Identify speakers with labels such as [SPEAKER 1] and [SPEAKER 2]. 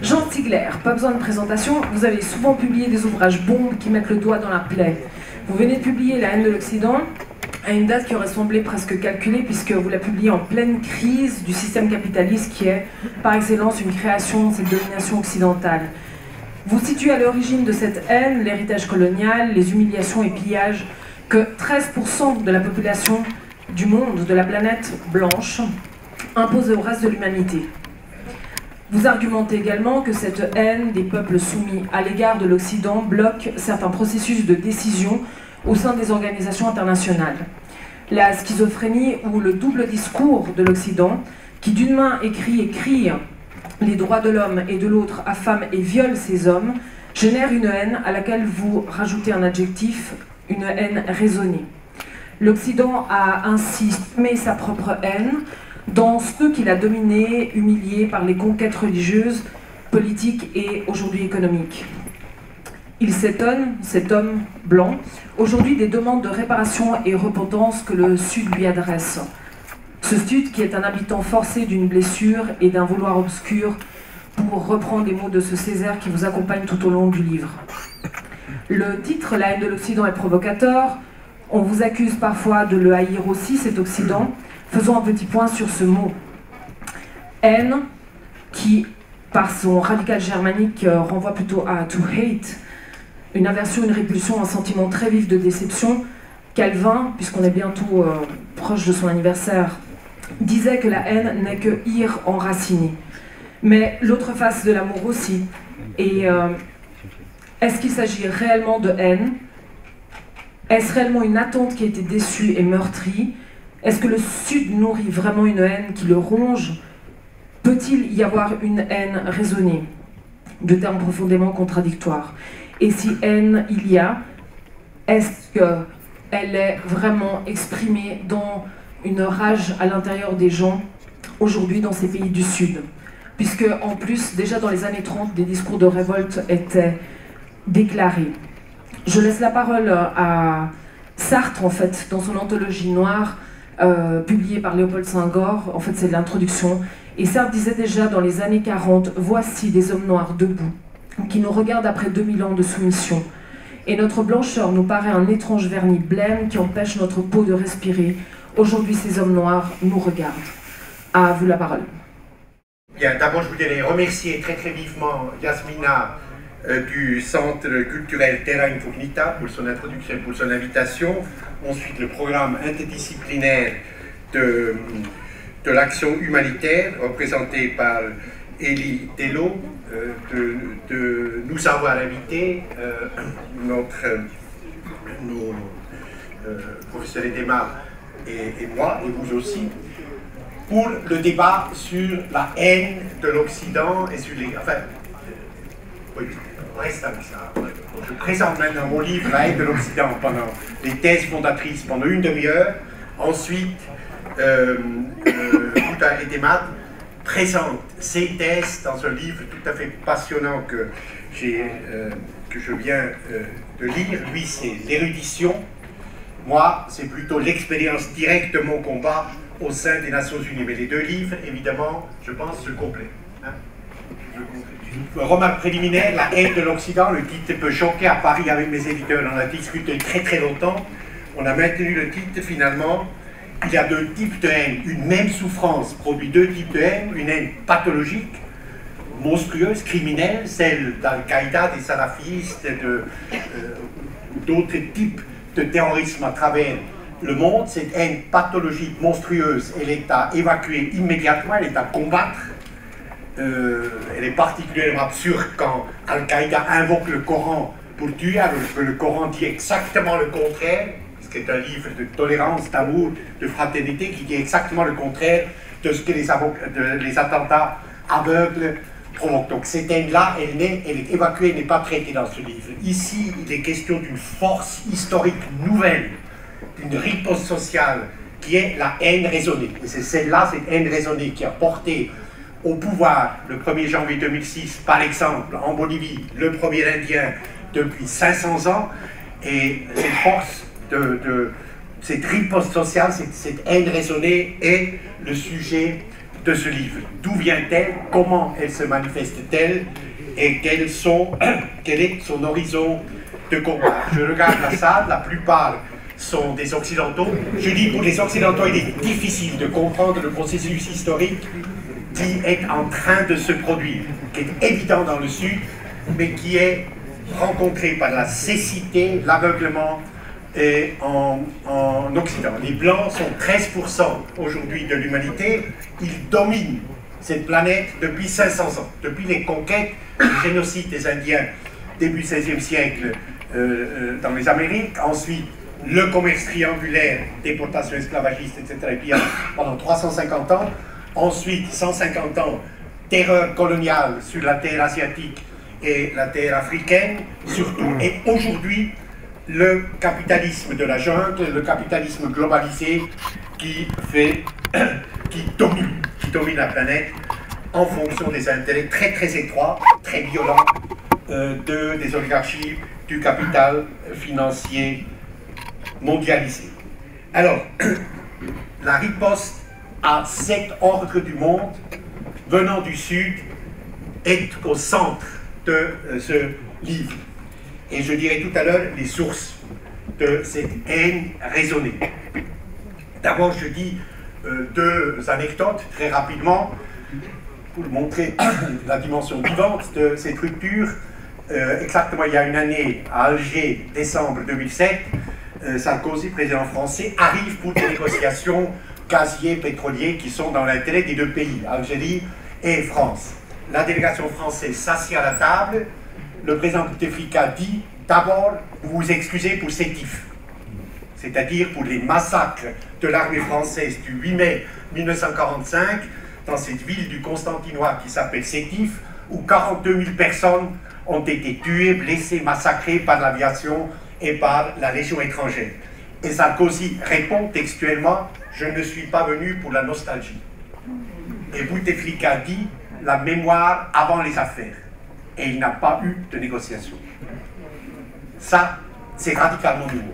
[SPEAKER 1] Jean Stigler, pas besoin de présentation, vous avez souvent publié des ouvrages bombes qui mettent le doigt dans la plaie. Vous venez de publier La haine de l'Occident à une date qui aurait semblé presque calculée puisque vous la publiez en pleine crise du système capitaliste qui est par excellence une création de cette domination occidentale. Vous situez à l'origine de cette haine l'héritage colonial, les humiliations et pillages que 13% de la population du monde, de la planète blanche, impose au reste de l'humanité. Vous argumentez également que cette haine des peuples soumis à l'égard de l'Occident bloque certains processus de décision au sein des organisations internationales. La schizophrénie ou le double discours de l'Occident, qui d'une main écrit et crie les droits de l'homme et de l'autre affame et viole ces hommes, génère une haine à laquelle vous rajoutez un adjectif, une haine raisonnée. L'Occident a ainsi semé sa propre haine dans ceux qu'il a dominés, humiliés par les conquêtes religieuses, politiques et aujourd'hui économiques. Il s'étonne, cet homme blanc, aujourd'hui des demandes de réparation et repentance que le Sud lui adresse. Ce Sud qui est un habitant forcé d'une blessure et d'un vouloir obscur, pour reprendre les mots de ce Césaire qui vous accompagne tout au long du livre. Le titre « La haine de l'Occident » est provocateur. On vous accuse parfois de le haïr aussi, cet Occident. Faisons un petit point sur ce mot. Haine, qui, par son radical germanique, renvoie plutôt à « to hate », une aversion, une répulsion, un sentiment très vif de déception. Calvin, puisqu'on est bientôt proche de son anniversaire, disait que la haine n'est que ire enracinée. Mais l'autre face de l'amour aussi. Et est-ce qu'il s'agit réellement de haine? Est-ce réellement une attente qui a été déçue et meurtrie? Est-ce que le Sud nourrit vraiment une haine qui le ronge? Peut-il y avoir une haine raisonnée? Deux termes profondément contradictoires. Et si haine il y a, est-ce qu'elle est vraiment exprimée dans une rage à l'intérieur des gens aujourd'hui dans ces pays du Sud? Puisque, en plus, déjà dans les années 30, des discours de révolte étaient déclarés. Je laisse la parole à Sartre, en fait, dans son anthologie noire, publiée par Léopold Senghor. En fait, c'est l'introduction. Et Sartre disait déjà dans les années 40, « Voici des hommes noirs debout, qui nous regardent après 2000 ans de soumission. Et notre blancheur nous paraît un étrange vernis blême qui empêche notre peau de respirer. Aujourd'hui, ces hommes noirs nous regardent. » À vous la parole.
[SPEAKER 2] Bien, d'abord, je voudrais remercier très très vivement Yasmina du Centre culturel Terra Incognita pour son introduction, pour son invitation. Ensuite, le programme interdisciplinaire de l'action humanitaire, représenté par Elie Tello, de nous avoir invités, nos professeurs Edema et moi, et vous aussi, pour le débat sur la haine de l'Occident et sur les... Enfin, oui, on reste avec ça. Je présente maintenant mon livre, La haine de l'Occident, pendant les thèses fondatrices, pendant une demi-heure. Ensuite, Uta Edema présente ses thèses dans un livre tout à fait passionnant que je viens de lire. Lui, c'est l'érudition. Moi, c'est plutôt l'expérience directe de mon combat au sein des Nations Unies. Mais les deux livres, évidemment, je pense, se complètent. Hein? Remarque préliminaire, La haine de l'Occident, le titre peut choquer. À Paris avec mes éditeurs, on a discuté très très longtemps. On a maintenu le titre finalement. Il y a deux types de haine. Une même souffrance produit deux types de haine. Une haine pathologique, monstrueuse, criminelle, celle d'Al-Qaïda, des salafistes, d'autres types de terrorisme à travers le monde. Cette haine pathologique, monstrueuse, elle est à évacuer immédiatement, elle est à combattre. Elle est particulièrement absurde quand Al-Qaïda invoque le Coran pour tuer, alors que le Coran dit exactement le contraire, ce qui est un livre de tolérance, d'amour, de fraternité, qui dit exactement le contraire de ce que les attentats aveugles provoquent. Donc cette haine-là, elle est évacuée, elle n'est pas traitée dans ce livre. Ici, il est question d'une force historique nouvelle, d'une riposte sociale, qui est la haine raisonnée. Et c'est celle-là, cette haine raisonnée, qui a porté au pouvoir le 1er janvier 2006, par exemple, en Bolivie, le premier Indien depuis 500 ans, et cette force cette riposte sociale, cette haine raisonnée est le sujet de ce livre. D'où vient-elle? Comment elle se manifeste-t-elle? Et quel est son horizon de combat? Je regarde la salle, la plupart sont des Occidentaux. Je dis pour les Occidentaux, il est difficile de comprendre le processus historique qui est en train de se produire, qui est évident dans le Sud, mais qui est rencontré par la cécité, l'aveuglement en Occident. Les Blancs sont 13% aujourd'hui de l'humanité, ils dominent cette planète depuis 500 ans, depuis les conquêtes, le génocide des Indiens début XVIe siècle dans les Amériques, ensuite le commerce triangulaire, déportation esclavagiste, etc. Et puis pendant 350 ans, ensuite 150 ans, terreur coloniale sur la terre asiatique et la terre africaine, surtout, et aujourd'hui, le capitalisme de la jungle, le capitalisme globalisé qui domine la planète en fonction des intérêts très très étroits, très violents des oligarchies, du capital financier mondialisé. Alors, la riposte à cet ordre du monde venant du Sud est au centre de ce livre. Et je dirai tout à l'heure les sources de cette haine raisonnée. D'abord, je dis deux anecdotes très rapidement pour montrer la dimension vivante de cette rupture. Exactement il y a une année, à Alger, décembre 2007, Sarkozy, président français, arrive pour des négociations gaziers, pétroliers qui sont dans l'intérêt des deux pays, Algérie et France. La délégation française s'assied à la table. Le président Bouteflika dit d'abord, vous vous excusez pour Sétif, c'est-à-dire pour les massacres de l'armée française du 8 mai 1945 dans cette ville du Constantinois qui s'appelle Sétif, où 42 000 personnes ont été tuées, blessées, massacrées par l'aviation et par la Légion étrangère. Et Sarkozy répond textuellement, je ne suis pas venu pour la nostalgie. Et Bouteflika dit, la mémoire avant les affaires. Et il n'a pas eu de négociation. Ça, c'est radicalement nouveau.